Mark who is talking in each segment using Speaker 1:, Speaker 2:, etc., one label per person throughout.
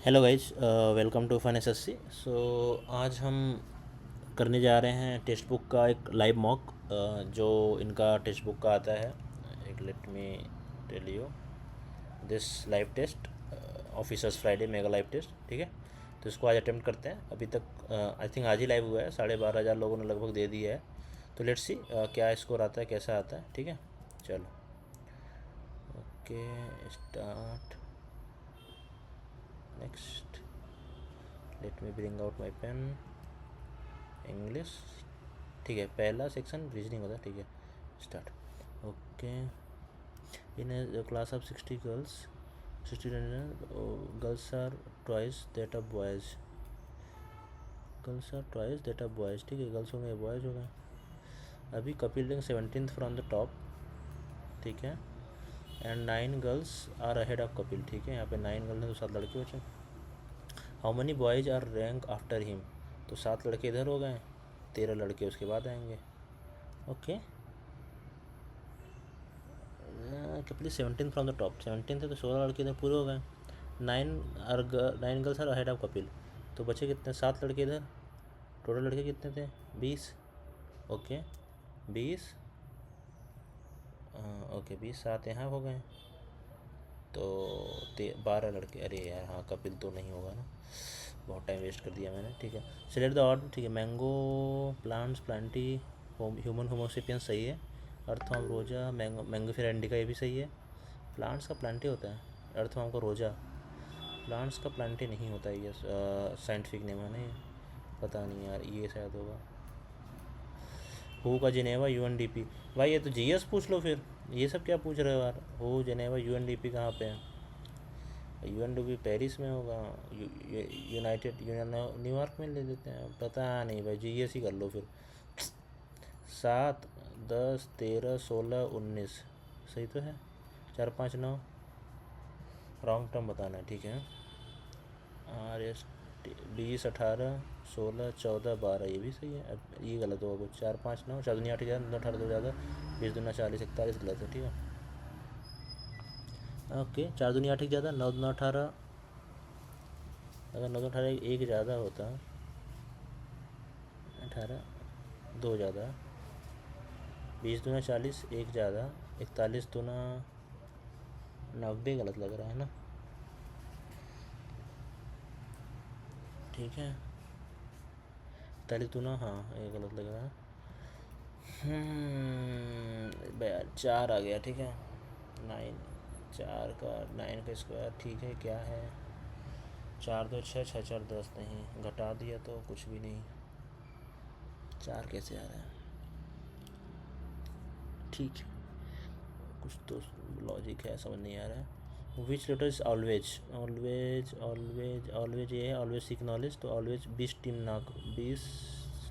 Speaker 1: Hello guys, welcome to fun SSC. So आज हम करने जा रहे हैं टेक्स्ट बुक का एक लाइव मॉक जो इनका टेक्स्ट बुक का आता है। एक let me tell you this live test officers Friday mega live test, ठीक है। तो इसको आज अटेम्प्ट करते हैं। अभी तक आई थिंक आज ही लाइव हुआ है, 12,500 लोगों ने लगभग दे दिया है। तो लेट्स सी क्या स्कोर आता है, कैसा आता है, ठीक है। चलो okay, start. Next, let me bring out my pen. English, ठीक है। पहला सेक्शन रीजनिंग होता है, ठीक है। Start. Okay, in a class of 60 girls, 60 girls are twice that of boys. Girls are twice that of boys, ठीक है। Girls हो गए, बॉयज़ हो गए। अभी Kapil Singh 17th from the top, ठीक है। And 9 girls are ahead of Kapil, ठीक है। यहाँ पे 9 गर्ल्स हैं तो 7 लड़के बचे। How many boys are rank after him, तो 7 लड़के इधर हो गए, 13 लड़के उसके बाद आएंगे। Okay, Kapil 17 from the top, 17 थे तो 16 लड़के इधर पूरे हो गए। 9 girls are ahead of Kapil, तो बचे कितने, 7 लड़के इधर। टोटल लड़के कितने थे, 20। ओके 20, ओके 20, 7 यहाँ हो गए तो 12 लड़के। अरे यार हाँ, कपिल तो नहीं होगा ना, बहुत टाइम वेस्ट कर दिया मैंने, ठीक है। सिलेक्ट द ऑर्डर, ठीक है। Mango, plants, Plantae, human Homo sapiens सही है। अर्थवर्म, रोजा, मैंगो, मैंगो फिर इंडिका, ये भी सही है। प्लांट्स का प्लांटी होता है, अर्थवर्म का रोजा। प्लांट्स का प्लांटी नहीं होता है, ये साइंटिफिक नेम है ना ये, पता नहीं यार, ये शायद होगा। हु का जिनेवा यूएनडीपी, भाई ये तो जीएस पूछ लो फिर, ये सब क्या पूछ रहे हो यार। हु जिनेवा यूएनडीपी कहाँ पे है, यूएनडीपी पेरिस में होगा। यूनाइटेड न्यूयॉर्क में ले लेते हैं, पता नहीं भाई, जीएस ही कर लो फिर। 7, 10, 13, 16, 19 सही तो है। 4, 5, 9 रॉन्ग टर्म बताना है, ठीक है। आर एस 20, 18, 16, 14, 12 ये भी सही है। अब ये गलत होगा कुछ, 4, 5, 9, 4 दूनी 8 ज़्यादा, 9 18 दो ज़्यादा, 20 दूना 40, 41 गलत है, ठीक है। ओके, 4 दूनी 8 ज़्यादा, 9 दूना 18, अगर 9 दूना 18 एक ज़्यादा होता, 18 2 ज़्यादा, 20 दूना 40 एक ज़्यादा, 41 दूना 90 गलत लग रहा है ना, ठीक है। 41 दूना, हाँ ये गलत लग रहा है। 4 आ गया, ठीक है। 9, 4 का 9 का स्क्वायर, ठीक है। क्या है, 4 2 6, 6 4 10, नहीं घटा दिया तो कुछ भी नहीं। 4 कैसे आ रहा है, ठीक है, कुछ तो लॉजिक है, समझ नहीं आ रहा है। Which letter is always, always always always ये है, ऑलवेज सीक नॉलेज, तो ऑलवेज 20 टीम नाक, 20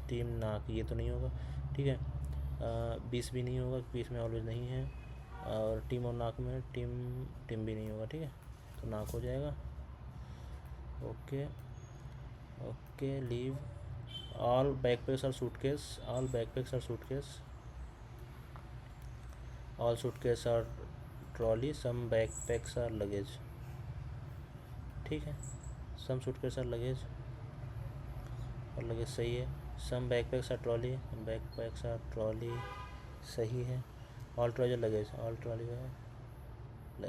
Speaker 1: टीम नाक, ये तो नहीं होगा, ठीक है। 20 भी नहीं होगा, 20 में ऑलवेज नहीं है। और टीम और नाक में टीम, टीम भी नहीं होगा, ठीक है, तो नाक हो जाएगा। Okay okay, leave all backpacks are suitcase, all backpacks are suitcase, all suitcase are trolley, some backpacks are luggage, ठीक है। सम सूटकेस आर लगेज, और लगेज सही है। Some backpacks are trolley, backpacks are trolley सही है। All trolley luggage, all trolley है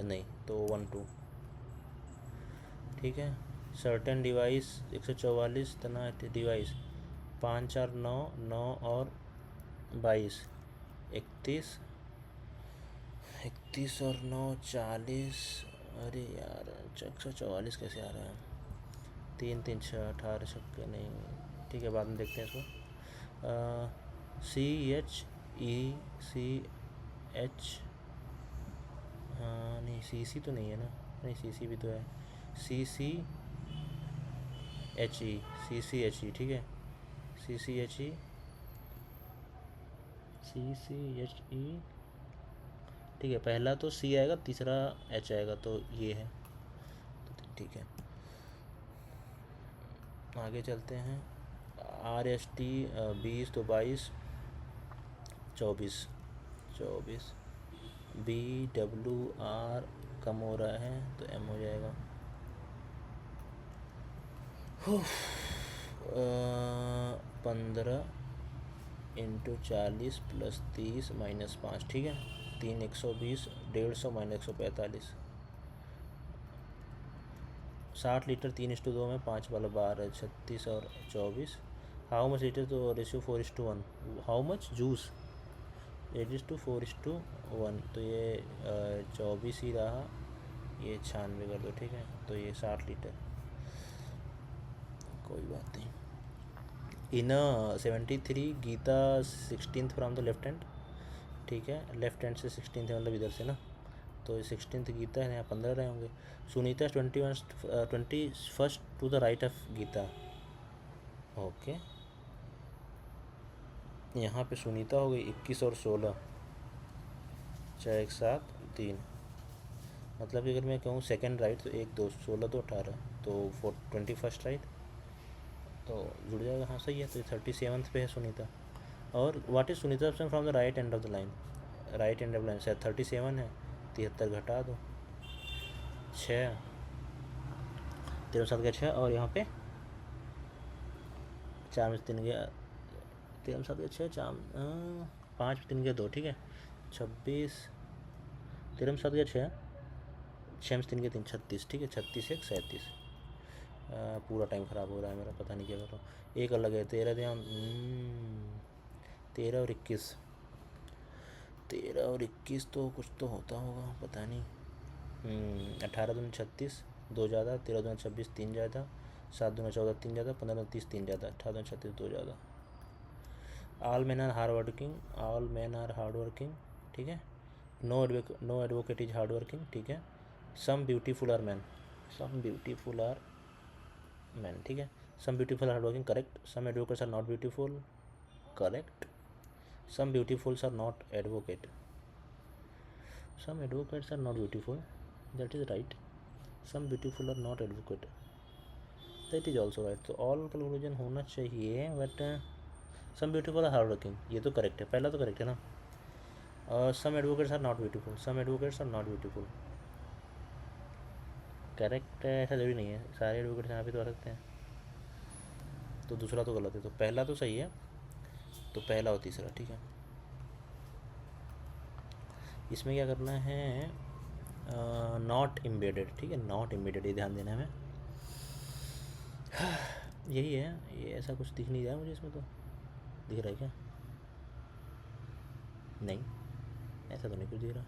Speaker 1: नहीं, तो 1 2, ठीक है। सर्टेन डिवाइस 144 तना डिवाइस, 5 4 9, 9 और 22, 31, 31 और 9 40। अरे यार 144 कैसे आ रहा है, 3 3 6 18 छक्के, नहीं ठीक है, बाद में देखते हैं इसको। CHECH, हाँ नहीं CC तो नहीं है ना, नहीं CC भी तो है, CCHE ठीक है। CCHE, ठीक है। पहला तो C आएगा, तीसरा H आएगा, तो ये है, तो ठीक है। आगे चलते हैं। RST 20 तो 22, 24, 24। BWR कम हो रहा है तो M हो जाएगा, 15 इंटू 40 प्लस 30 माइनस 5, ठीक है। 3 120, 150 माइनस 145, 60 लीटर 3:2 में, 5 वाला 12, 36 और 24। हाउ मच लीटर, तो रेशियो 4:1। हाउ मच जूस, 8:4:1, तो ये 24 ही रहा, ये 96 कर दो, ठीक है। तो ये 60 लीटर, कोई बात नहीं। In 73 Geeta 16th from the left hand, ठीक है। लेफ्ट हैंड से 16th है, मतलब इधर से ना, तो 16th गीता है, यहाँ 15 रहे होंगे। Sunita 21st to the right of Geeta, okay. यहाँ पे सुनीता हो गई 21 और 16, 6 1 7 3, मतलब कि अगर मैं कहूँ सेकंड राइट तो 1 2 16 तो 18, तो 21st राइट, तो जुड़ जाएगा। हाँ सही है, तो 37th पे है सुनीता। और what is Sunita option from the right end of the line, right end of line शायद 37 है, 73 घटा दो, 6, 13 7 का 6, और यहाँ पे 4 में 3 गया, 13 7 का 6, 4 5 में 3 गया 2, ठीक है। 26, 13 7 का 6, 6 में 3 के 3, 36, ठीक है। 36 1 37, पूरा टाइम ख़राब हो रहा है मेरा, पता नहीं क्या कर रहा हूँ। एक अलग है 13 ध्यान, 13 और 21, 13 और 21 तो कुछ तो होता होगा, पता नहीं। 18 दूनी 36, 2 ज़्यादा, 13 दूनी 26, 3 ज़्यादा, 7 दूनी 14, 3 ज़्यादा, 15 दूनी 30, 3 ज़्यादा, 18 दूनी 36, 2 ज़्यादा। All man are hard working, all man are hard working, ठीक है। No advocate is hard working, ठीक है। Some beautiful are man, some beautiful are man, ठीक है। Some beautiful are hard working, correct. Some advocates are not beautiful, correct. Some beautifuls are not advocate, some advocates are not beautiful, that is right. Some beautiful are not advocate, that is also right. तो all conclusion होना चाहिए, but some beautiful are hard working, ये तो correct है, पहला तो correct है ना। some advocates are not beautiful, some advocates are not beautiful, correct है, ऐसा जरूरी नहीं है सारे एडवोकेट्स यहाँ पे तो आ सकते हैं, तो दूसरा तो गलत है, तो पहला तो सही है, तो पहला और तीसरा, ठीक है। इसमें क्या करना है, नॉट एम्बेडेड, ठीक है। नॉट एम्बेडेड, ये ध्यान देना है हमें, यही है ये, ऐसा कुछ दिख नहीं रहा है मुझे इसमें, तो दिख रहा है क्या, नहीं ऐसा तो नहीं कुछ दिख रहा,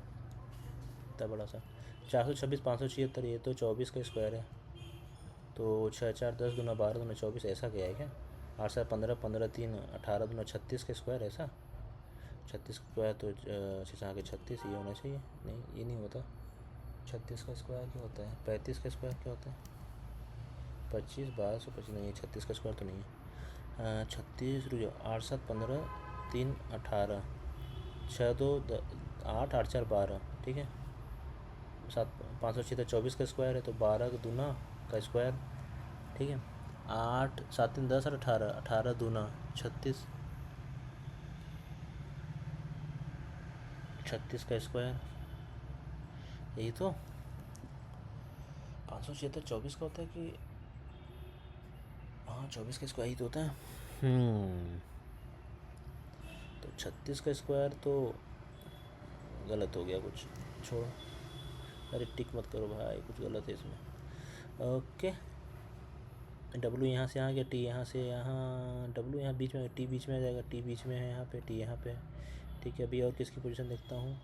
Speaker 1: इतना बड़ा सा 426 576, ये तो 24 का स्क्वायर है, तो 6 4 10 दूना 12 दूना 24, ऐसा क्या है क्या। 8 7 15 15 3 18 दूना 36 का स्क्वायर, ऐसा 36 का स्क्वायर, तो 6 के 36, ये होना चाहिए, नहीं ये नहीं होता। 36 का स्क्वायर क्या होता है, 35 का स्क्वायर क्या होता है, 25 1225, नहीं 36 का स्क्वायर तो नहीं है। 36 रुको, 8 7 15 3 18, 6 2 8 8 4 12, ठीक है। 7 506 24 का स्क्वायर है, तो 12 दूना का स्क्वायर, ठीक है। 8 7 3 10 और 18, 18 दूना 36, 36 का स्क्वायर, यही तो 576 24 का होता है कि, हाँ 24 का स्क्वायर ही तो होता है। तो 36 का स्क्वायर तो गलत हो गया कुछ, छोड़ो, अरे टिक मत करो भाई, कुछ गलत है इसमें। ओके, डब्लू यहाँ से आ गया, टी यहाँ से यहाँ, डब्लू यहाँ बीच में, टी बीच में आ जाएगा, टी बीच में है यहाँ पे, टी यहाँ पे, ठीक है। अभी और किसकी पोजीशन देखता हूँ,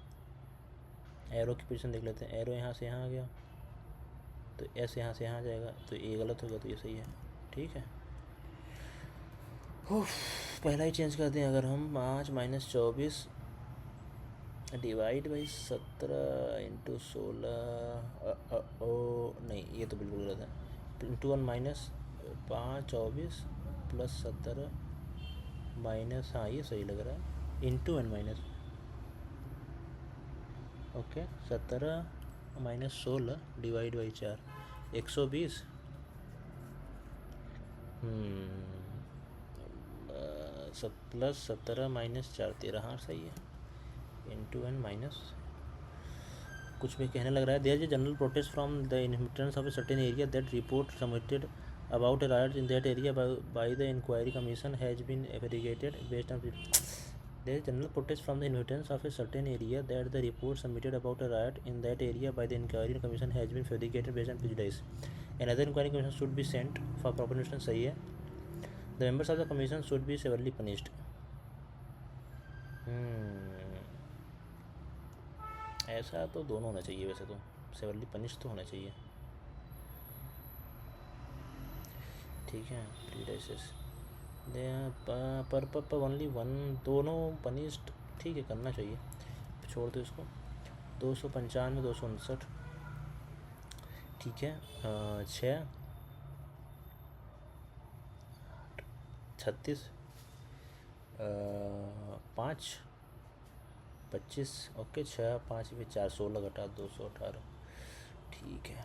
Speaker 1: एरो की पोजीशन देख लेते हैं। एरो यहाँ से यहाँ आ गया, तो एस यहाँ से यहाँ आ जाएगा, तो ये गलत हो गया, तो ये सही है, ठीक है। पहला ही चेंज करते हैं, अगर हम 5 - 24 डिवाइड बाई 17 इंटू 16, नहीं ये तो बिल्कुल गलत है। इंटू 1 माइनस 5 24 प्लस 17 माइनस, हाँ ये सही लग रहा है, into 1 minus, okay 17 - 16 divide by 4, 120, plus 17 minus 4 13, हाँ सही है, इंटू 1 माइनस, कुछ भी कहने लग रहा है। There is general protest from the inhabitants of a certain area that report submitted about a riot in that area by the inquiry commission has been fabricated based on there is general protest from the inhabitants of a certain area that the report submitted about a riot in that area by the inquiry commission has been fabricated based on prejudice. Another inquiry commission should be sent for proper investigation. सही है. The members of the commission should be severely punished. ऐसा तो दोनों होना चाहिए वैसे तो. Severally punish तो होना चाहिए. ठीक है. प्रीडाइसेस पर ओनली वन. दोनों पनिश्ड. ठीक है, करना चाहिए. छोड़ दो इसको. 295 259. ठीक है. 6 36 5 25. ओके. 6 5 में 4 16 घटा 218. ठीक है.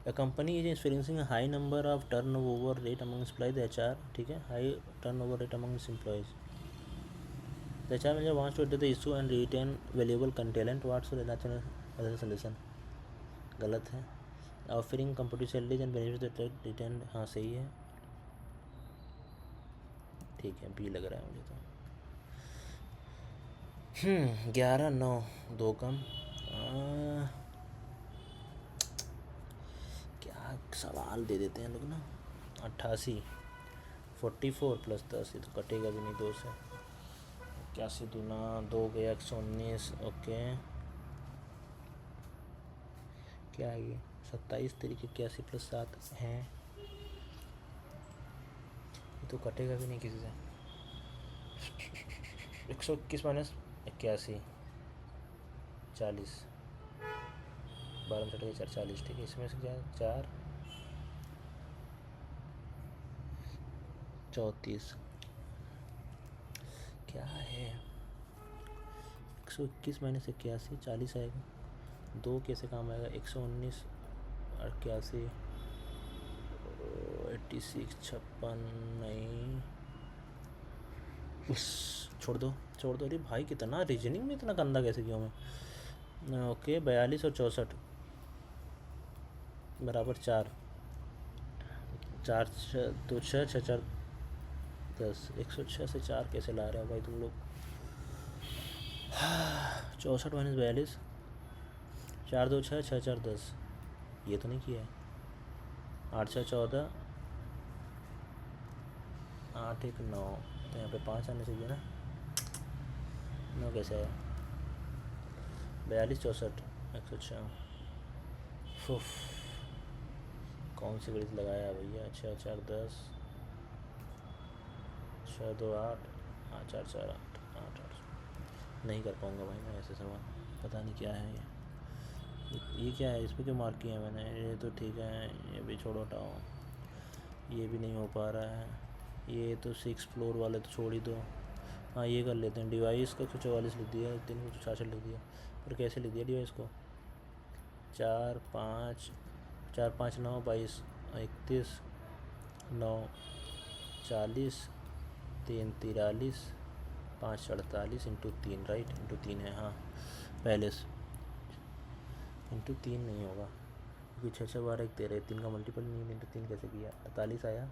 Speaker 1: A company is experiencing a high number of turnover rate among employees. The HR. ठीक है. High turnover rate among its employees. The HR manager wants to address the issue and retain valuable talent. What's the natural solution? गलत है. Offering competitive salaries and benefits that retain. हाँ सही है. ठीक है. B लग रहा है मुझे तो. 11 9 2 कम. क्या सवाल दे देते हैं लोग ना. 88 44 प्लस 10. ये तो कटेगा भी नहीं 2 से. 81 दूना 2 गया 119. ओके. क्या है ये. 27 तरीके 81 प्लस 7 हैं. ये तो कटेगा भी नहीं किसी से. 121 माइनस 81 40. 12 में 4 40. ठीक है. इसमें से क्या 4 34. क्या है. 121 माइनस 81 40 आएगा. 2 कैसे काम आएगा. 119 81 86 56. नहीं उस छोड़ दो. अरे भाई कितना रीजनिंग में इतना गंदा कैसे किया मैं. ओके. 42 और 64 बराबर 4 4 2 6 6 4 10. 106 से 4 कैसे ला रहे हो भाई तुम लोग. 64 माइनस 42 4 2 6 6 4 10. ये तो नहीं किया है. 8 6 14 8 1 9. तो यहाँ पे 5 आने चाहिए ना. 9 कैसे आया. 42 64 106. कौन सी गणित लगाया भैया. 6 4 10 6 2 8 8 4 4 8 8 8. नहीं कर पाऊँगा भाई मैं ऐसे सवाल. पता नहीं क्या है ये क्या है. इस पर क्यों मार्क किया मैंने. ये तो ठीक है. ये भी छोड़ो हटाओ. ये भी नहीं हो पा रहा है. ये तो 6 फ्लोर वाले तो छोड़ ही दो. हाँ ये कर लेते हैं. डिवाइस का तो 44 लिख दिया. 3 को 66 लिख दिया. पर कैसे लिख दिया डिवाइस को. 4 5 4 5 9 22 31 9 40 3 43 5 48 इंटू 3. राइट. इंटू 3 है. हाँ पहले से इंटू 3 नहीं होगा क्योंकि 6 6 12 1 13. 3 का मल्टीपल नहीं. इंटू 3 कैसे किया. 48 आया.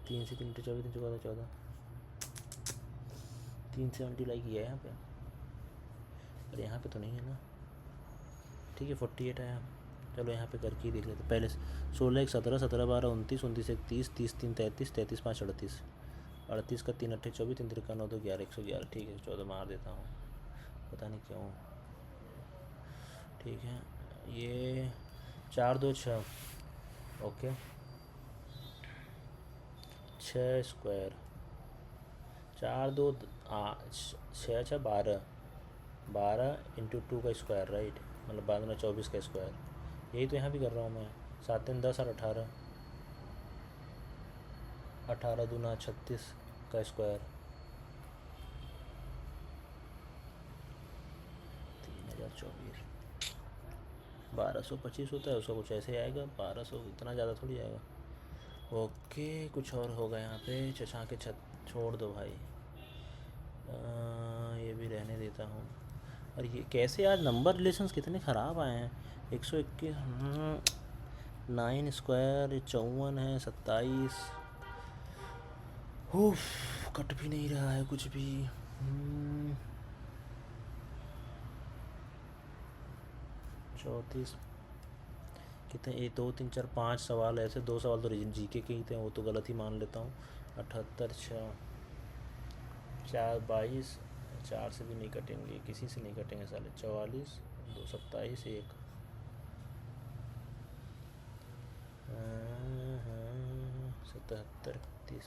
Speaker 1: 3 से 3 इंटू 24 इंटू 14 3 से मल्टीप्लाई किया है यहाँ पे. पर यहाँ पे तो नहीं है ना. ठीक है. 48 आया. चलो यहाँ पे करके ही देख लेते. पहले 16 1 17 17 12 29 29 1 30 30 3 33 33 5 38 38 का 3 8 24 3 3 9 2 11 111. ठीक है. 14 मार देता हूँ. पता नहीं क्यों. ठीक है. ये 4 2 6. ओके. 6 स्क्वायर 4 2 6 6 12 12 इंटू 2 का स्क्वायर. राइट. मतलब 12 24 का स्क्वायर. यही तो यहाँ भी कर रहा हूँ मैं. 7 3 10 और 18 18 दूना 36 का स्क्वायर. 3024 1225 होता है. उसका कुछ ऐसे आएगा. 1200 इतना ज़्यादा थोड़ी आएगा. ओके. कुछ और होगा यहाँ पे. चचा के छत छोड़ दो भाई. ये भी रहने देता हूँ. और ये कैसे आज नंबर रिलेशंस कितने ख़राब आए हैं. 121 9 स्क्वायर 54 है, 27। कट भी नहीं रहा है कुछ भी। 34 कितने, 1 2 3 4 5 सवाल ऐसे, 2 सवाल तो जीके के ही थे, वो तो गलत ही मान लेता हूँ। 78 6 4 22, 4 से भी नहीं कटेंगे, किसी से नहीं कटेंगे साले। 44 2 27 1 77 30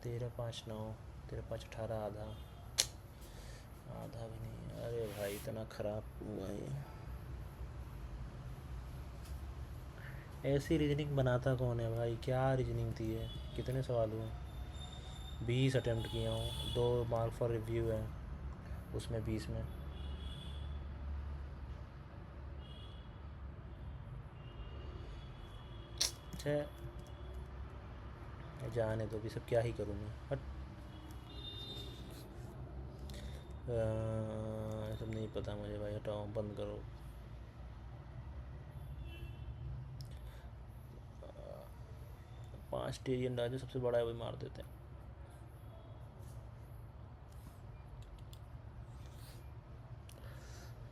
Speaker 1: 13 5 9 13 5 18 आधा, आधा भी नहीं। अरे भाई इतना ख़राब हुआ ये। ऐसी रीजनिंग बनाता कौन है भाई, क्या रीजनिंग थी है। कितने सवाल हुए, 20 अटेम्प्ट किया हूँ, 2 मार्क फॉर रिव्यू है उसमें 20 में। अच्छा जाने दो, भी सब क्या ही करूँ मैं। बट सब नहीं पता मुझे भाई, हटाओ बंद करो। 5 टेरियन डाल, जो सबसे बड़ा है वही मार देते हैं।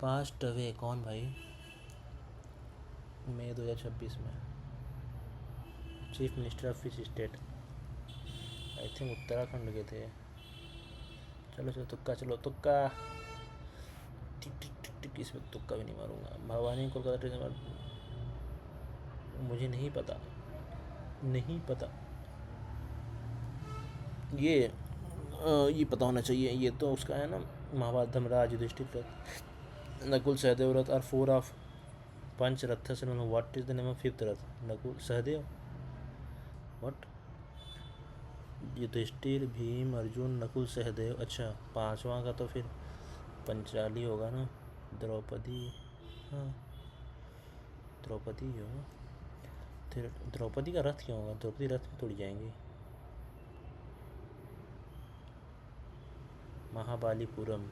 Speaker 1: पास्ट अवे कौन भाई, मई 2026 में chief minister of which state, I think Uttarakhand के थे। चलो चलो तुक्का, चलो तुक्का, टिक टिक टिक टिक, इसमें तुक्का भी नहीं मारूंगा। भवानी कोलकाता ट्रेन, मुझे नहीं पता, नहीं पता। ये पता होना चाहिए, ये तो उसका है ना, महाभारत धर्मराज युधिष्ठिर, नकुल सहदेव रथ आर 4 ऑफ पंच रथ से, what is the name of 5th Rath, Nakul Sahdev, what, Yudhishthir Bhim Arjun Nakul Sahdev. अच्छा 5वां का तो फिर पंचाली होगा ना, द्रौपदी, हाँ द्रौपदी ही होगा। फिर द्रौपदी का रथ क्यों होगा, द्रौपदी रथ में तोड़ी जाएंगी। महाबलीपुरम,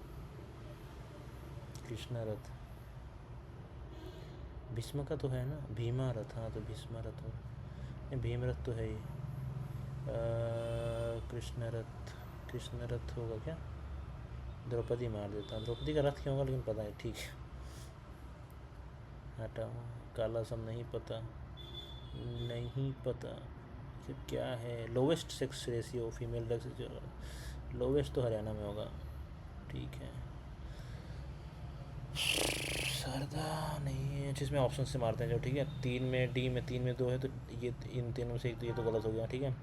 Speaker 1: कृष्ण रथ, भीष्म का तो है ना, भीमा रथ, हाँ तो भीष्म रथ हो, नहीं भीम रथ तो है ही। कृष्ण रथ, कृष्ण रथ होगा क्या, द्रौपदी मार देता हूँ। द्रौपदी का रथ क्यों होगा लेकिन पता है, ठीक है हटाओ। काला सब नहीं पता, नहीं पता। फिर क्या है, lowest sex ratio female sex, lowest तो हरियाणा में होगा, ठीक है। शारदा नहीं है, जिसमें ऑप्शन से मारते हैं जो, ठीक है। 3 में डी में 3 में 2 है, तो ये इन तीनों में से एक, तो ये तो गलत हो गया, ठीक है।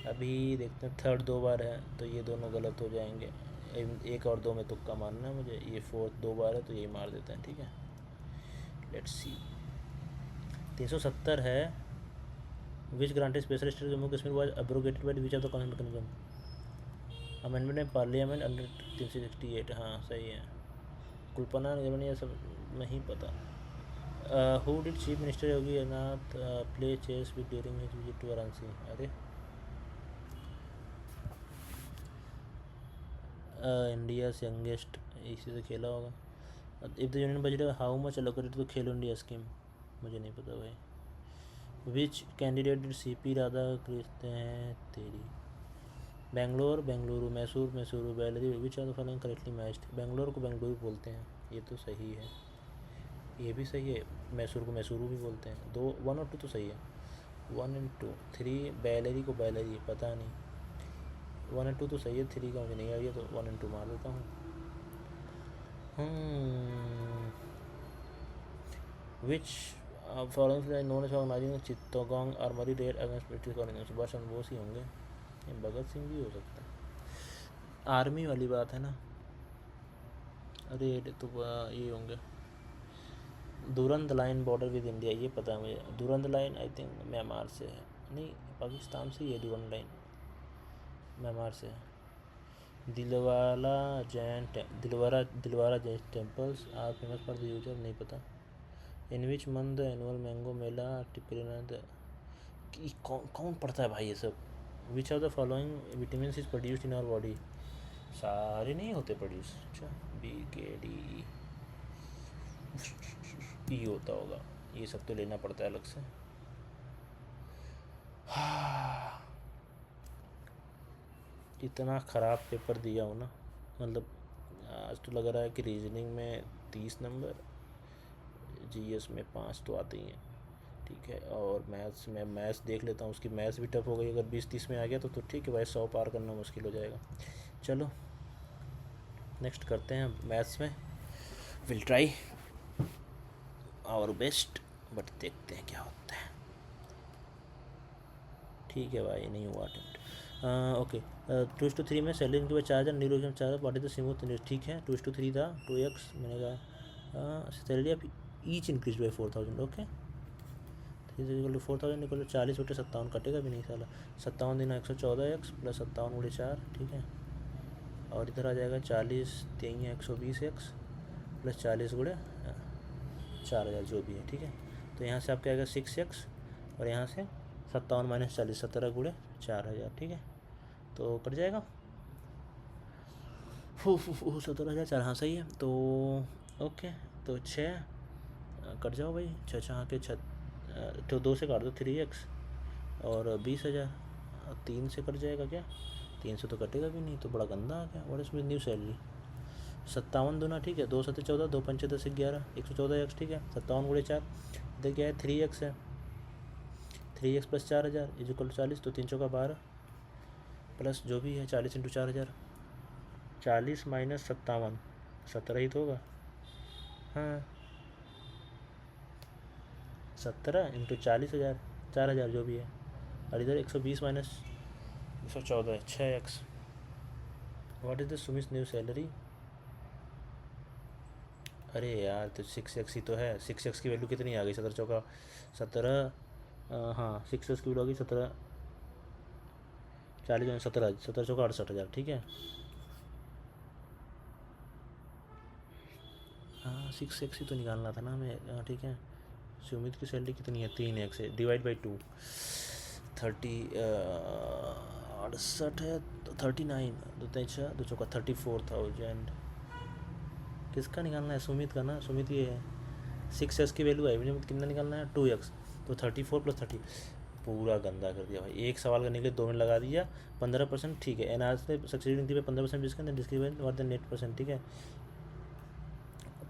Speaker 1: अभी देखते हैं, थर्ड 2 बार है तो ये दोनों गलत हो जाएंगे। 1 और 2 में तुक्का मारना है मुझे, ये 4th 2 बार है तो यही मार देते हैं, ठीक है। Let's see. 370 है, which granted special state Jammu Kashmir was abrogated by which of the constitution amendment में पार्लियामेंट अंडर 368, हाँ सही है। कुलपना निर्मण, ये सब नहीं पता। Who did chief minister Yogi Adityanath play chess with during his visit to Varanasi, अरे इंडिया यंगेस्ट, इसी से खेला होगा। If the union budget how much allocated to Khelo India scheme, मुझे नहीं पता भाई। Which candidate did C P Radha Krishna हैं तेरी, Bangalore Bengaluru, Mysore Mysuru, Bellary, which are the following correctly matched. Bangalore को बेंगलुरु बोलते हैं, ये तो सही है, ये भी सही है। मैसूर को मैसूरू भी बोलते हैं। 2 1 और 2 तो सही है, 1 and 2। 3 बेलरी को बैलरी, पता नहीं। 1 and 2 तो सही है, 3 का मुझे नहीं आइए, तो 1 and 2 मार देता हूँ। Which following known as organising Chittagong armoury raid against British colony, Subhash Chandra Bose ही होंगे, ये भगत सिंह भी हो सकता है। आर्मी वाली बात है ना, रेड तो ये होंगे। Durand line border with India, ये पता है मुझे। Durand line I think Myanmar से है, नहीं पाकिस्तान से ही है दुरंद लाइन, म्यांमार से है। Dilwara Jain temples are famous for the user, नहीं पता। In which month annual mango mela typical, कौन कौन पढ़ता है भाई ये सब। Which of the following vitamin is produced in our body, सारे नहीं होते प्रोड्यूस। अच्छा बी के डी ई होता होगा, ये सब तो लेना पड़ता है अलग से। हाँ, इतना ख़राब पेपर दिया हो ना, मतलब आज तो लग रहा है कि रीजनिंग में 30 नंबर, जीएस में 5 तो आते ही हैं, ठीक है। और मैथ्स में मैथ्स देख लेता हूँ, उसकी मैथ्स भी टफ हो गई, अगर 20-30 में आ गया तो ठीक है भाई, 100 पार करना मुश्किल हो जाएगा। चलो नेक्स्ट करते हैं मैथ्स में, will try our best, but देखते हैं क्या होता है। ठीक है भाई, नहीं हुआ अटेम्प्ट। ओके, 2:3 में सैलरी इनके बाद 4,000, न्यूरोजन 4,000, what is the smooth news, ठीक है। 2:3 था, 2x मैंने कहा salary of each increase by 4,000, okay. 4,000 निकल 40/57 कटेगा भी नहीं साला। 57 दिन 114x प्लस 57/4, ठीक है। और इधर आ जाएगा 40 3 120x प्लस 40/4,000 जो भी है, ठीक है। तो यहाँ से आपका आएगा 6x, और यहाँ से 57 - 40, 17/4,000, ठीक है। तो कट जाएगा 17,004, हाँ सही है। तो ओके, तो 6 कट जाओ भाई, 6 छः के 6, तो 2 से काट दो 3x, और 20,000 3 से कट जाएगा क्या, 3 से तो कटेगा भी नहीं, तो बड़ा गंदा आ गया। और इसमें न्यू सैलरी 57 दूना, ठीक है, 2 7 14, 2 5 10 11, 114x, ठीक है। 57/4, इधर क्या है 3x है, 3x प्लस 4,000 इजिकल 40, तो 3 चौका 12 प्लस जो भी है 40 × 4,000, 40 - 57, 17 ही तो होगा, हाँ 17 × 40,000, 4,000 जो भी है, और इधर 120 - 114 है 6x। What is the Sumit new salary, अरे यार तो 6x ही तो है, 6x की वैल्यू कितनी आ गई, 17 चौका 17, हाँ 6x की वैल्यू आ गई 17, 40 17, 17 चौका 68,000, ठीक है। हाँ 6x ही तो निकालना था ना हमें, ठीक है। सुमित की सैलरी कितनी है, 3x है, डिवाइड बाई 2, 68 है तो 39, 2 3 2 चौका 34,000, किसका निकालना है, सुमित का ना, सुमित ये है। 6x की वैल्यू आई, मुझे कितना निकालना है 2x, तो 34 + 30, पूरा गंदा कर दिया भाई। एक सवाल करने के लिए 2 मिनट लगा दिया। 15%, ठीक है। एनआर से सक्सीडिंग पे 15% डिस्काउंट, डिस्काउंट और द नेट परसेंट, ठीक है।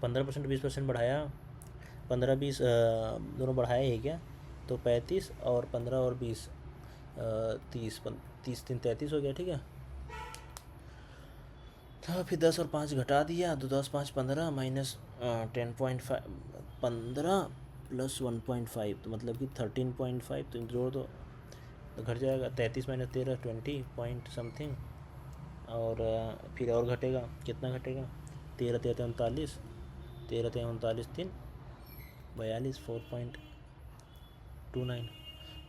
Speaker 1: 15% 20% बढ़ाया, 15-20 दोनों बढ़ाए ही क्या, तो 35, और 15 और 20 30, 30 3 33 हो गया, ठीक है। तो फिर 10 और 5 घटा दिया, तो 10 5 15 माइनस 10.5, 15 प्लस 1.5, तो मतलब कि 13.5, तो जोड़ दो तो घट जाएगा, 33 - 13 20 पॉइंट समथिंग, और फिर और घटेगा, कितना घटेगा, 13 13 39, 13 13 39 3 42, 4.29,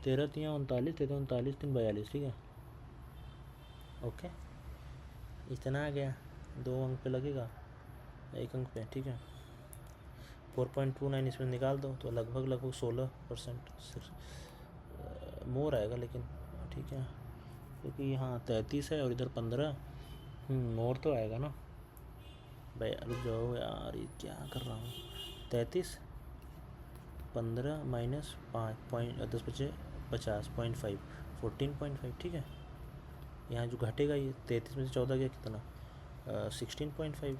Speaker 1: 13 3 39, 13 39 3 42, ठीक है। ओके, इतना आ गया, 2 अंक पे लगेगा, 1 अंक पे, ठीक है। 4.29 इसमें निकाल दो, तो लगभग 16% मोर आएगा, लेकिन ठीक है, क्योंकि यहाँ 33 है और इधर 15, मोर तो आएगा ना भाई। रुक जाओ यार, ये क्या कर रहा हूँ, 33 15 माइनस 5 पॉइंट 10 बचे 50.5, 14.5, ठीक है। यहाँ जो घटेगा ये 33 में से 14 गया कितना, 16.5,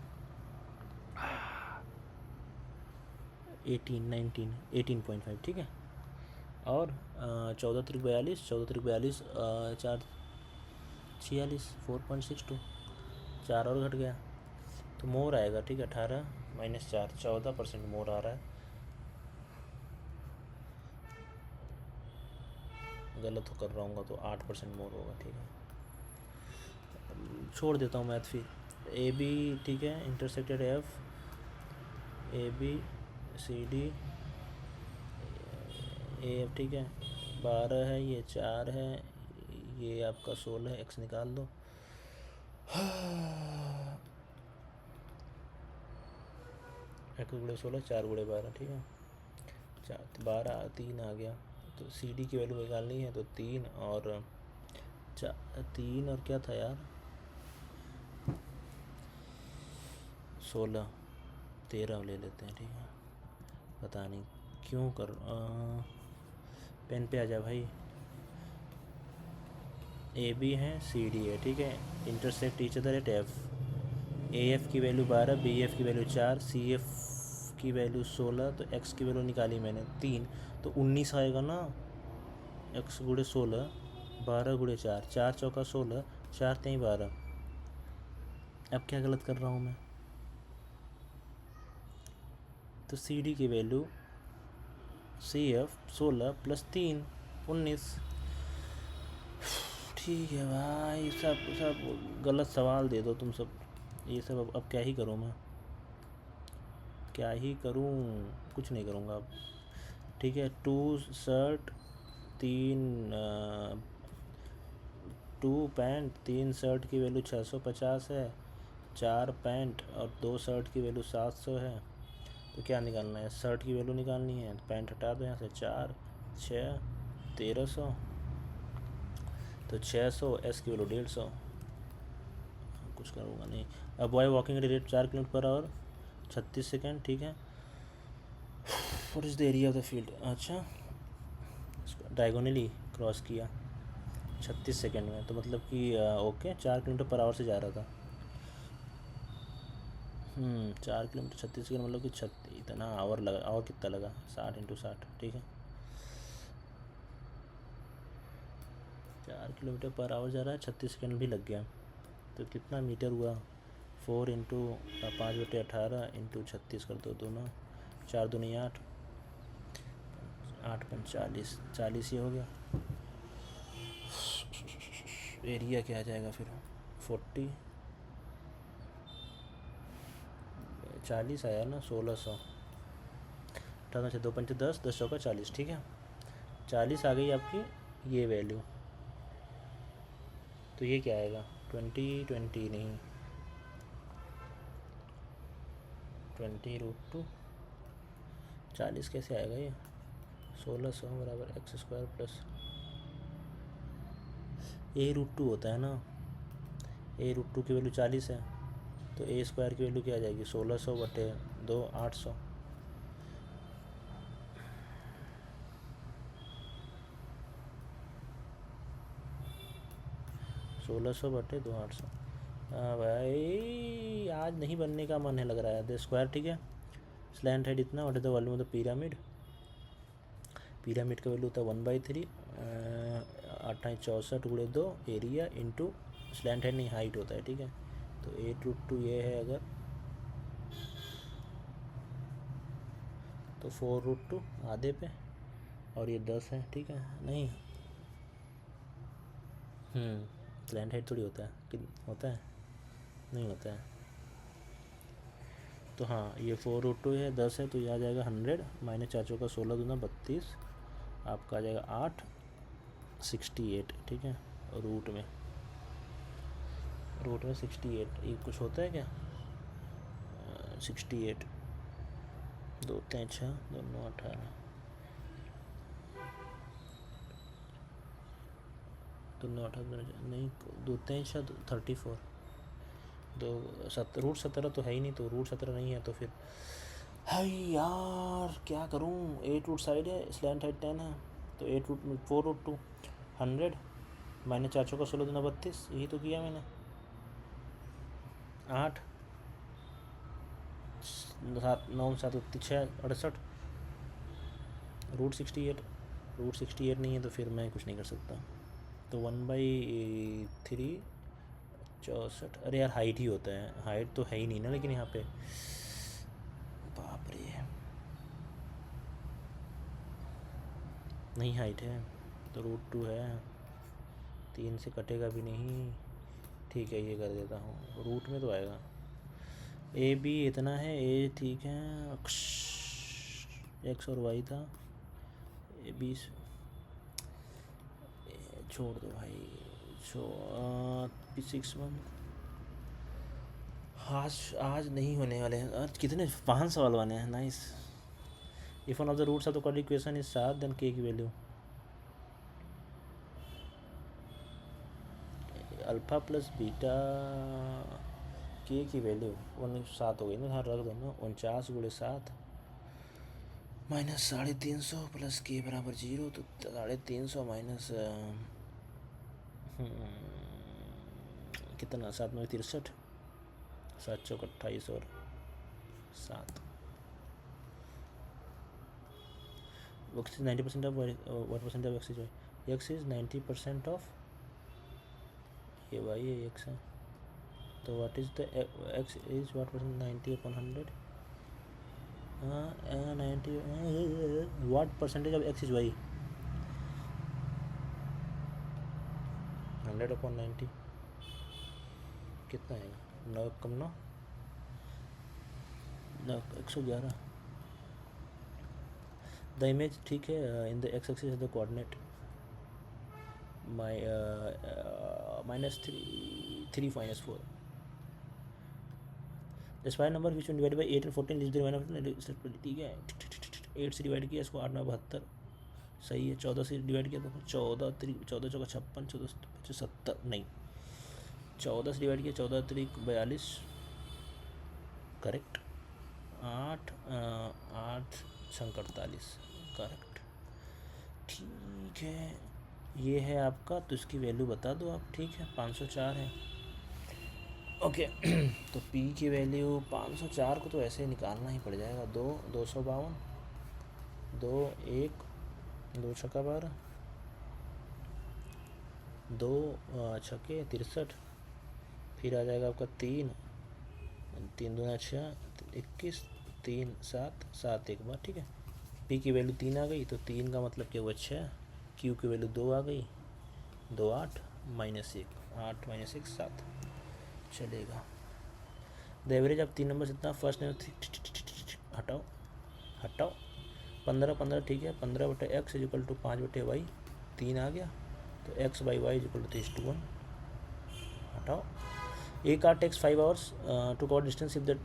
Speaker 1: 18 19 18.5, ठीक है। और 14 3 42, 14 3 42, 4 46, 4.62, 4 और घट गया, तो मोर आएगा, ठीक है। 18 - 4, 14% मोर आ रहा है। गलत हो कर रहा हूँ तो 8% मोर होगा, ठीक है। छोड़ देता हूँ मैथ फिर। ए बी, ठीक है, intersected F, A B C D A F, ठीक है। 12 है, ये 4 है, ये आपका 16 है, एक्स निकाल दो। एक गुड़े 16, 4 गुड़े 12, ठीक है। 4 12 3 आ गया, तो सी डी की वैल्यू निकालनी है, तो 3 और 3 और क्या था यार, 16 13 ले लेते हैं, ठीक है। पता नहीं क्यों कर पेन पे आ जा भाई। ए बी है, सी डी है, ठीक है, intersect each other at F. A F की वैल्यू 12, बी एफ की वैल्यू 4, सी एफ की वैल्यू 16, तो एक्स की वैल्यू निकाली मैंने 3, तो 19 आएगा ना। एक्स गुड़े 16, 12 गुड़े 4, 4 चौका 16, 4 3 12। अब क्या गलत कर रहा हूँ मैं? तो सी डी की वैल्यू सी एफ 16 प्लस 3 19। ठीक है भाई, सब सब गलत सवाल दे दो तुम सब। ये सब अब क्या ही करूँ मैं, क्या ही करूँ? कुछ नहीं करूँगा अब। ठीक है, 2 शर्ट 3 2 पैंट 3 शर्ट की वैल्यू 650 है, 4 पैंट और 2 शर्ट की वैल्यू 700 है। तो क्या निकालना है? शर्ट की वैल्यू निकालनी है। पैंट हटा दो यहाँ से, 4 6 1300, तो 600, एस की वैल्यू 150। कुछ करूँगा नहीं। अब boy walking at rate 4 kilometre per hour 36 second, ठीक है। What is the area of the field? अच्छा, डायगोनली क्रॉस किया 36 सेकेंड में, तो मतलब कि ओके 4 किलोमीटर पर आवर से जा रहा था। 4 किलोमीटर 36 सेकेंड, मतलब कि इतना आवर लगा। आवर कितना लगा? 60 × 60, ठीक है। 4 किलोमीटर पर आवर जा रहा है, 36 सेकेंड भी लग गया, तो कितना मीटर हुआ? 4 × 5/18 × 36 कर दो दोनों, 4 दूनी 8, 8 × 40, 40 ये हो गया। एरिया क्या आ जाएगा फिर? 40 40 आया ना, 1600। 18 से 2 5 10, 10 चौका 40, ठीक है। 40 आ गई आपकी ये वैल्यू। तो ये क्या आएगा? 20 20 नहीं, 20√2। 40 कैसे आएगा ये? 1600 बराबर x² प्लस a√2 होता है ना। a√2 की वैल्यू 40 है, तो a² की वैल्यू क्या आ जाएगी? 1600/2 800। 1600/2 800। हाँ भाई, आज नहीं बनने का मन है लग रहा है। द स्क्वायर, ठीक है। स्लैंट हाइट इतना, what is the volume of the pyramid? Pyramid का वैल्यू होता है 1/3, 8 64 × 2 एरिया इंटू स्लैंट हाइट नहीं हाइट होता है, ठीक है। तो 8√2 ये है अगर, तो 4√2 आधे पे, और ये 10 है, ठीक है। नहीं, स्लैंट हाइट थोड़ी होता है कि होता है? नहीं होता है। तो हाँ, ये 4√2 है, 10 है, तो ये आ जाएगा 100 माइनस 4 चौका 16 दूना 32, आपका आ जाएगा 868, ठीक है। रूट में 68, ये कुछ होता है क्या? 68, 2 3 6 2 18, 2 18 नहीं, 2 3 6 34, 2 √17 तो है ही नहीं, तो √17 नहीं है, तो फिर हाय यार क्या करूँ? 8 रूट साइड है, स्लैंट हाइट 10 है, तो 4√2 100 माइनस 4 चौका 16 दूना 32, यही तो किया मैंने। 8 7 9 7 6 68, √68, √68 नहीं है, तो फिर मैं कुछ नहीं कर सकता। तो 1/3 64। अरे यार, हाइट ही होता है, हाइट तो है ही नहीं ना, लेकिन यहाँ पे बाप रे, नहीं हाइट है, तो √2 है, 3 से कटेगा भी नहीं। ठीक है, ये कर देता हूँ, रूट में तो आएगा। ए बी इतना है, ए ठीक है, एक्स और वाई था, ए बी छोड़ दो भाई, 6 आज नहीं होने वाले हैं। आज कितने 5 सवाल बने हैं। Nice. If one of the roots of the quadratic equation is 7, then K की वैल्यू अल्फा प्लस बीटा, के की वैल्यू 7 हो गई ना, हाँ रख दो ना, 49 × 7 -350 प्लस के बराबर 0, तो 350 माइनस कितना, 7 में 63, 7 चौक 28 और 7। x is 90% of what percent of x is y? x is 90% of ये y है, x है, तो what is the x is what percent, 90 upon 100, 90 what percentage of x is y, 100 upon 90 कितना आएगा, 9 कम 9 111। द इमेज ठीक है, in the x axis the coordinate -3 -4। The square number which divide by 8 और 14 is the, ठीक है, 8 से divide किया इसको, 8 9 72, सही है। 14 से डिवाइड किया तो 14 14 चौका 56, 14 25 70, नहीं 14 से डिवाइड किया, 14 3 42, करेक्ट। 8 छंक 48, करेक्ट, ठीक है। ये है आपका, तो इसकी वैल्यू बता दो आप, ठीक है, 504 है, ओके। तो p की वैल्यू 504 को तो ऐसे निकालना ही पड़ जाएगा, 252, 2 1 2 छक्का 12, 2 छक्के 63, फिर आ जाएगा आपका 3 दूना 6 21, 3 7 7 एक बार, ठीक है। p की वैल्यू 3 आ गई, तो 3 का मतलब क्या हुआ 6, q की वैल्यू 2 आ गई, 2 8 -1 8 -1 7, चलेगा। द एवरेज आप 3 नंबर से इतना, फर्स्ट नंबर हटाओ हटाओ, 15 15, ठीक है, 15/x is equal to 5/y, 3 आ गया, तो x/y इज इक्वल टू 3:1, हटाओ। A car takes 5 hours to cover distance if that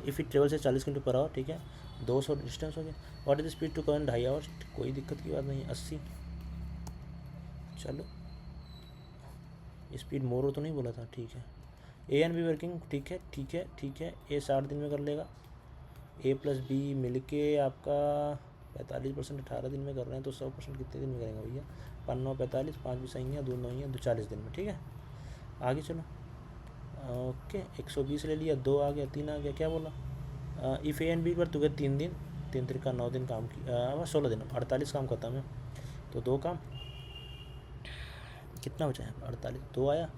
Speaker 1: if it travel से 40 km/h, ठीक है, 200 डिस्टेंस हो गया। What is the speed to cover in 2.5 hours, कोई दिक्कत की बात नहीं, 80। चलो, स्पीड मोर हो तो नहीं बोला था, ठीक है। ए एंड बी वर्किंग, ठीक है ठीक है ठीक है, ए 60 दिन में कर लेगा, ए प्लस बी मिल के आपका 45%, 18 दिन में कर रहे हैं, तो 100% कितने दिन में करेंगे भैया, 5 9 45, 5 भी सही है, 2 9 है, 40 दिन में, ठीक है। आगे चलो, ओके, 120 ले लिया, 2 आ गया, 3 आ गया, क्या बोला, इफ़ ए एंड बी पर तुगे 3 दिन, 3 3 9 दिन काम की, 16 दिन, 48 काम खत्म है, तो 2 काम, कितना बचा है, 48, 2 आया,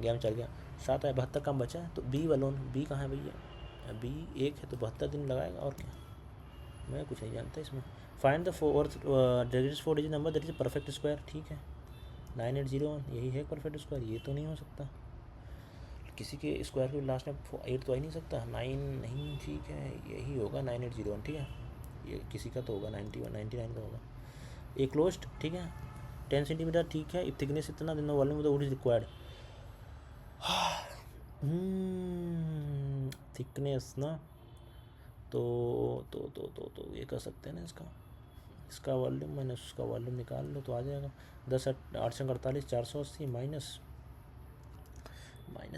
Speaker 1: गेम चल गया, 7 आया, 72 काम बचा है। तो बी वालोन, बी कहाँ है भैया, बी 1 है, तो 72 दिन लगाएगा, और क्या, मैं कुछ नहीं जानता इसमें। Find the fourth digit 4 digit number that is perfect square, ठीक है, 9801, यही है परफेक्ट स्क्वायर, ये तो नहीं हो सकता, किसी के स्क्वायर के लास्ट में 8 तो आ ही नहीं सकता, 9 नहीं, ठीक है, यही होगा 9801, ठीक है, ये किसी का तो होगा 91 99 का होगा। ए क्लोज्ड, ठीक है, 10 सेंटीमीटर, ठीक है, थिकनेस इतना, दिन volume what is required, thickness ना, तो ये कर सकते हैं ना, इसका वॉल्यूम मैंने उसका वॉल्यूम निकाल लो तो आ जाएगा, 10 8 48 480 माइनस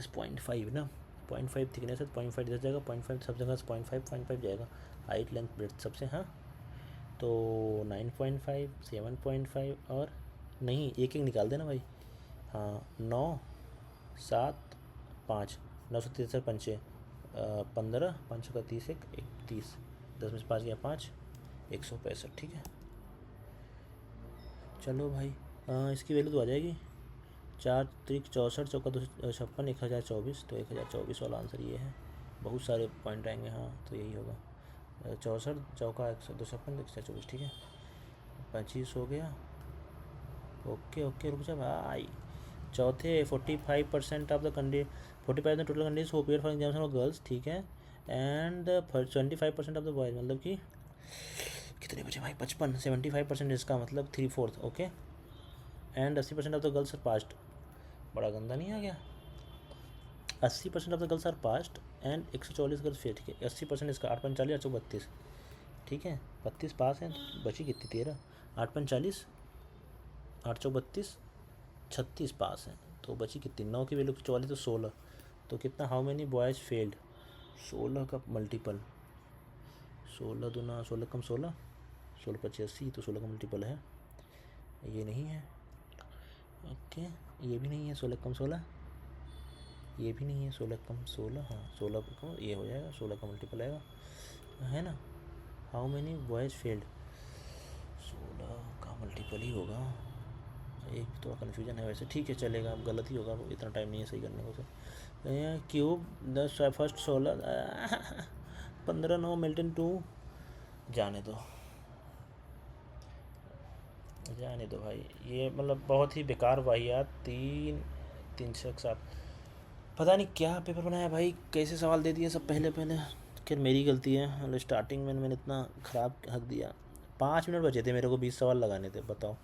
Speaker 1: 0.5 ना, 0.5 थिकनेस है, 0.5 इधर जाएगा, 0.5 सब जगह से 0.5 जाएगा, हाइट लेंथ ब्रेथ सबसे, हाँ, तो 9.5 7.5 और नहीं, एक एक निकाल देना भाई, हाँ, 9 7 5 963 पंचे 15 5 का 30 31, 10 में से 5 गया 5, 165, ठीक है। चलो भाई, इसकी वैल्यू तो आ जाएगी, 4 3 64 चौका 256, 1024, तो 1024 वाला आंसर ये है, बहुत सारे पॉइंट आएंगे, हाँ, तो यही होगा, 64 चौका 156 124, ठीक है, 25 हो गया, ओके ओके, रुक जा भाई। चौथे 45% ऑफ द कंडी 45% टोटल कंडीज हो pair for exams for girls, ठीक है, एंड 25% ऑफ द बॉयज, मतलब कि कितने बचे भाई, 55, 75% इसका मतलब 3/4, okay, and 80% of the girls are passed, बड़ा गंदा नहीं आ गया, 80% of the girls are passed and 140 girls fail, ठीक है, 80% इसका 8 40 832, ठीक है, 32 पास हैं, तो बची कितनी 13, 8 832 36 पास हैं, तो बची कितनी, 9 की वैल्यू 44, तो 16, तो कितना, हाउ मैनी बॉयज़ फेल्ड, 16 का मल्टीपल, 16 दूना 16 कम 16, 16 पच्चीस 80, तो 16 का मल्टीपल है, ये नहीं है। ओके, ये भी नहीं है, 16 कम 16, ये भी नहीं है, 16 कम 16, हाँ 16 कम ये हो जाएगा, 16 का मल्टीपल आएगा, है ना। हाउ मैनी बॉयज़ फेल्ड, 16 का मल्टीपल ही होगा, एक तो कन्फ्यूजन है वैसे, ठीक है चलेगा, अब गलत ही होगा, इतना टाइम नहीं है सही करने को। सर क्यूब 10 फर्स्ट 16 15 9 मिल्टन 2, जाने दो जाने दो भाई, ये मतलब बहुत ही बेकार वाहियात, 3 6 7, पता नहीं क्या पेपर बनाया भाई, कैसे सवाल दे दिए सब पहले पहले। खैर मेरी गलती है, मतलब स्टार्टिंग में मैंने इतना ख़राब हक दिया। 5 मिनट बचे थे मेरे को, 20 सवाल लगाने थे, बताओ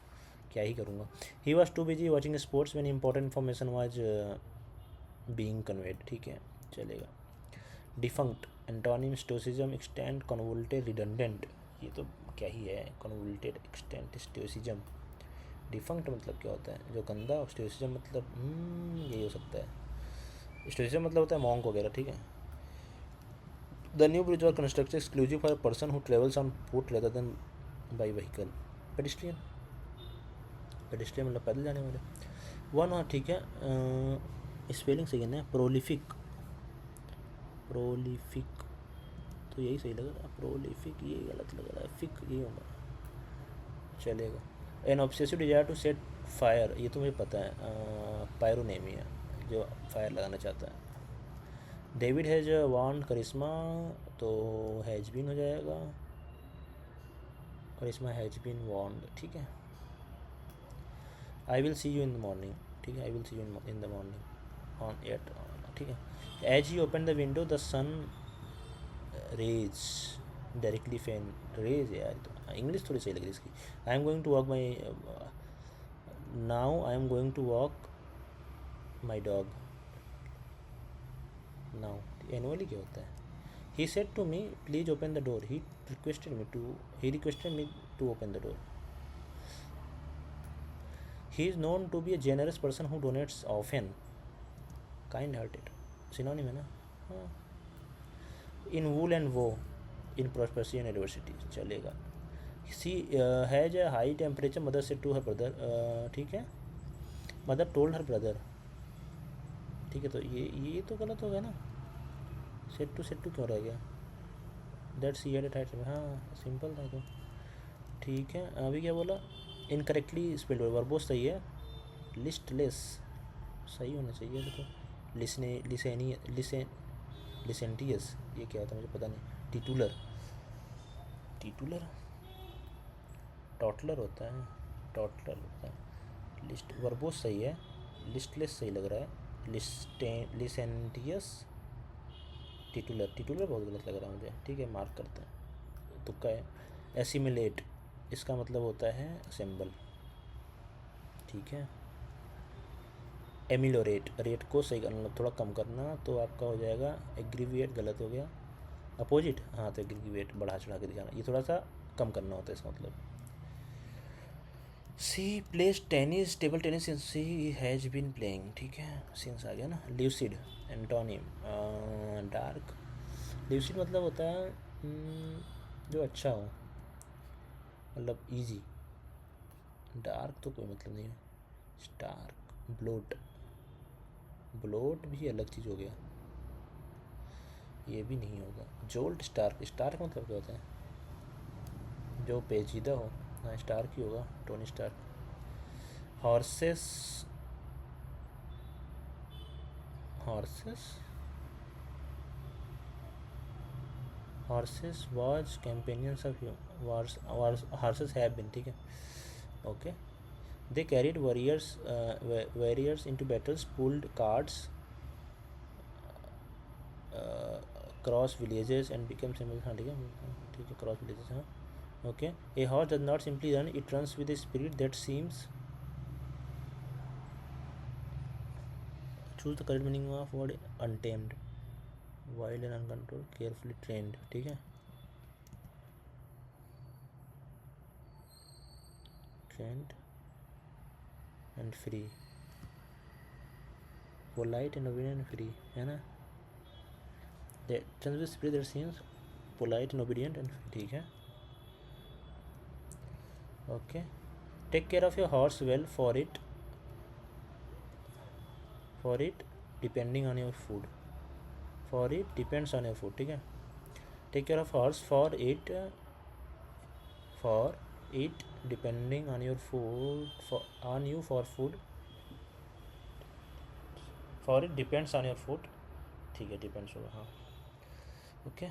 Speaker 1: क्या ही करूँगा। He was too busy watching sports when important information was being conveyed, ठीक है चलेगा। डिफंक्ट एंटोनिम स्टोसिज्म एक्सटेंट कन्वोल्टेड रिडंडेंट, ये तो क्या ही है, कन्वोल्टेड एक्सटेंट स्टोसिज्म। डिफंक्ट मतलब क्या होता है, जो गंदा, स्टोसिज्म मतलब यही हो सकता है, स्टोसिज्म मतलब होता है मॉन्क वगैरह, ठीक है। The new bridge was constructed exclusive for a person who travels on foot rather than by vehicle. Pedestrian, pedestrian मतलब पैदल जाने वाले। वन और ठीक है, स्पेलिंग सही है ना, प्रोलिफिक, प्रोलिफिक तो यही सही लग रहा है, प्रोलिफिक ये गलत लग रहा है, फिक ये होगा, चलेगा। An obsessive desire to set fire, ये तो मुझे पता है, पायरोनेमिया, जो फायर लगाना चाहता है। डेविड हैज वांट करिश्मा, तो हैज बीन हो जाएगा, करिश्मा हैज बीन वांट, ठीक है। I will see you in the morning, ठीक है, I will see you in the morning on eight, ठीक है। As he open the window the sun rays directly fan, rays यार तो इंग्लिश थोड़ी सही लग रही है इसकी। I am going to walk my, now I am going to walk my dog, now annually क्या होता है। He said to me please open the door, he requested me to open the door. He is known to be a generous person who donates often, kind hearted synonym है ना, हाँ। इन wool and वो, इन prosperity and adversity, चलेगा। She has a high temperature, mother said to her brother, ठीक है, mother told her brother, ठीक है, तो ये तो गलत हो गया ना, सेट टू क्यों रह गया, दैट सी हैड टाइट, हाँ सिंपल था तो, ठीक है। अभी क्या बोला, इनकरेक्टली स्पेल्ड, वर्बोस सही है, लिस्टलेस सही होना चाहिए, तो लिसेंटियस ये क्या होता है मुझे पता नहीं, टिटुलर, टिटुलर टॉटलर होता है, टॉटलर होता है। लिस्ट वर्बोस सही है, लिस्टलेस सही लग रहा है, लिसेंटियस, टिटुलर, टिटुलर बहुत गलत लग रहा है मुझे, ठीक है मार्क करते हैं, तुक्का है। एसिमिलेट, इसका मतलब होता है असेंबल, ठीक है। एमिलोरेट, रेट को सही करना मतलब थोड़ा कम करना, तो आपका हो जाएगा एग्रीविएट, गलत हो गया, अपोजिट, हाँ तो एग्रीविएट बढ़ा चढ़ा के दिखाना, ये थोड़ा सा कम करना होता है इसका मतलब। She plays tennis, table tennis, she has been playing, ठीक है, सिंस आ गया ना। ल्यूसिड एंटोनिम, डार्क, ल्यूसिड मतलब होता है जो अच्छा हो, मतलब इजी, डार्क तो कोई मतलब नहीं है। स्टार्क, ब्लोट, ब्लोट भी अलग चीज़ हो गया, ये भी नहीं होगा। जोल्ट, स्टार्क, स्टार्क मतलब क्या होता है, जो पेचीदा हो, हाँ स्टार्क ही होगा, Tony Stark. Horses, horses, horses was companions of horses have been, ठीक है okay. They carried warriors into battles, pulled cards cross villages and become symbol, हाँ ठीक है क्रॉस विलेजेस, हाँ okay. A horse does not simply run, it runs with a spirit that seems, choose the correct meaning of word untamed, wild and uncontrol, carefully trained, ठीक है, trained and free, polite and obedient free, है ना। That spirit that seems polite and obedient and ठीक है. Okay. Take care of your horse well for it depending on your food. For it depends on your food. ठीक है. Take care of horse for it depending on your food on you for food. For it depends on your food. ठीक है, depends होगा. हाँ. Okay.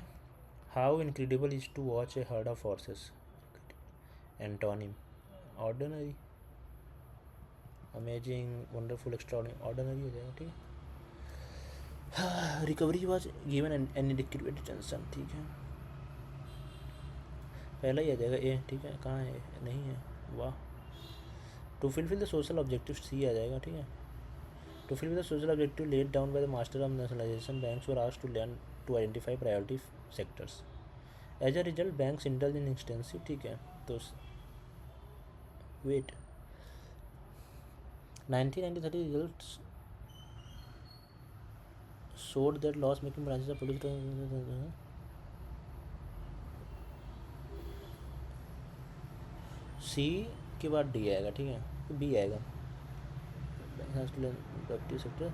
Speaker 1: How incredible is to watch a herd of horses. Antonym. Ordinary, amazing, wonderful, extraordinary. Ordinary हो जाएगा. ठीक है. Recovery was given an indicated tension. ठीक है, पहला ही आ जाएगा ए. ठीक है, कहाँ है? नहीं है. वाह. To fill the social objective. C आ जाएगा. ठीक है. To fill the social objective laid down by the master of nationalisation banks were asked to identify priority sectors. As a result banks indulge in extensive. ठीक है. तो wait, 1993 results showed that loss making branches are produced. C के बाद D आएगा. ठीक है, B आएगा. Sector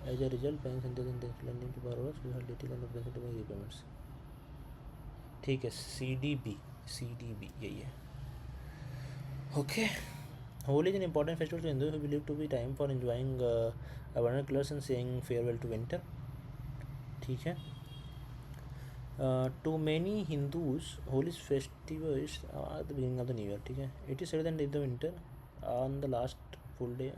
Speaker 1: as a result bank lending to borrowers to little and repayments. ठीक है, सी डी बी यही है. Okay. Holi is an important festival to Hindus who believe to be time for enjoying abundant colors and saying farewell to winter. ठीक है. To many Hindus, Holi's festival is at the beginning of the new year. ठीक है. It is said that in the winter, on the last full day.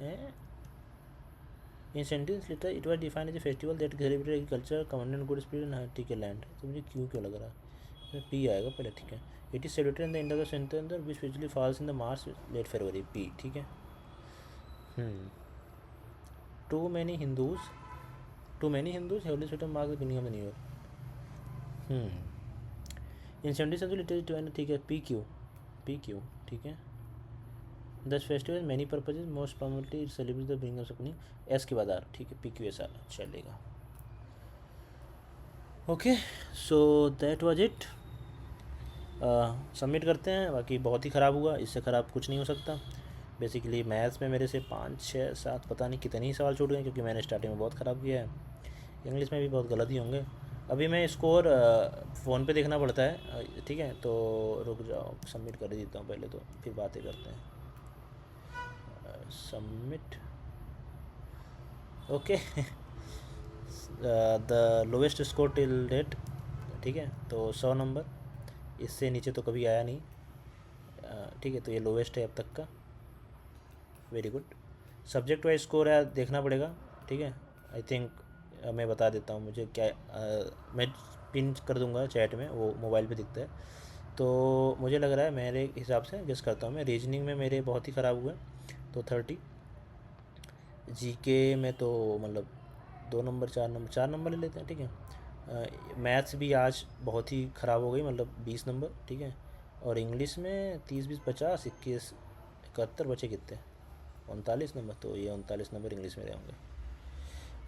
Speaker 1: In centuries later, it was defined as a festival that celebrated agriculture, commanded good spirit and ठीक है land. तो मुझे क्यों लग रहा है? पी आएगा पहले. ठीक है. It is celebrated in the end of the September, which usually falls in the March, late February. P. ठीक है. Too many Hindus Holi festival mark the beginning of the new year. In 70th century literature. ठीक है. PQ. ठीक है. This festival many purposes, most prominently it celebrates the beginning of spring. S के बाद R. ठीक है. PQSR चलेगा. Okay, so that was it. Submit करते हैं. बाकी बहुत ही ख़राब हुआ, इससे ख़राब कुछ नहीं हो सकता. बेसिकली मैथ्स में मेरे से 5, 6, 7 पता नहीं कितने ही सवाल छूट गए, क्योंकि मैंने स्टार्टिंग में बहुत ख़राब किया है. इंग्लिश में भी बहुत गलत ही होंगे. अभी मैं स्कोर फ़ोन पे देखना पड़ता है. ठीक है, तो रुक जाओ, सबमिट कर देता हूँ पहले, तो फिर बातें करते हैं. Submit. Okay. The lowest score till date. ठीक है, तो 100 नंबर. इससे नीचे तो कभी आया नहीं. ठीक है, तो ये लोवेस्ट है अब तक का. Very good. Subject wise score है, देखना पड़ेगा. ठीक है. आई थिंक मैं बता देता हूँ मुझे क्या. मैं पिन कर दूंगा चैट में, वो मोबाइल पे दिखता है. तो मुझे लग रहा है, मेरे हिसाब से गेस करता हूँ मैं, रीजनिंग में मेरे बहुत ही ख़राब हुए, तो 30. जीके में तो मतलब 2 नंबर 4 नंबर ले लेते हैं. ठीक है. मैथ्स भी आज बहुत ही ख़राब हो गई, मतलब 20 नंबर. ठीक है. और इंग्लिश में 30, 20, 50, 21, 71 बचे कितने? 39 नंबर. तो ये 39 नंबर इंग्लिश में रहेंगे.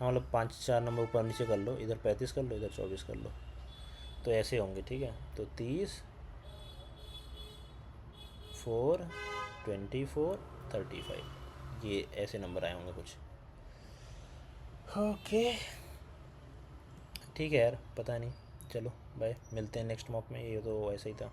Speaker 1: हाँ, मतलब 5-4 नंबर ऊपर नीचे कर लो. इधर 35 कर लो, इधर 24 कर लो, तो ऐसे होंगे. ठीक है. तो 30, 4, 24, 35, ये ऐसे नंबर आए होंगे कुछ. ओके. ठीक है यार, पता नहीं. चलो बाय, मिलते हैं नेक्स्ट मॉक में. ये तो ऐसा ही था.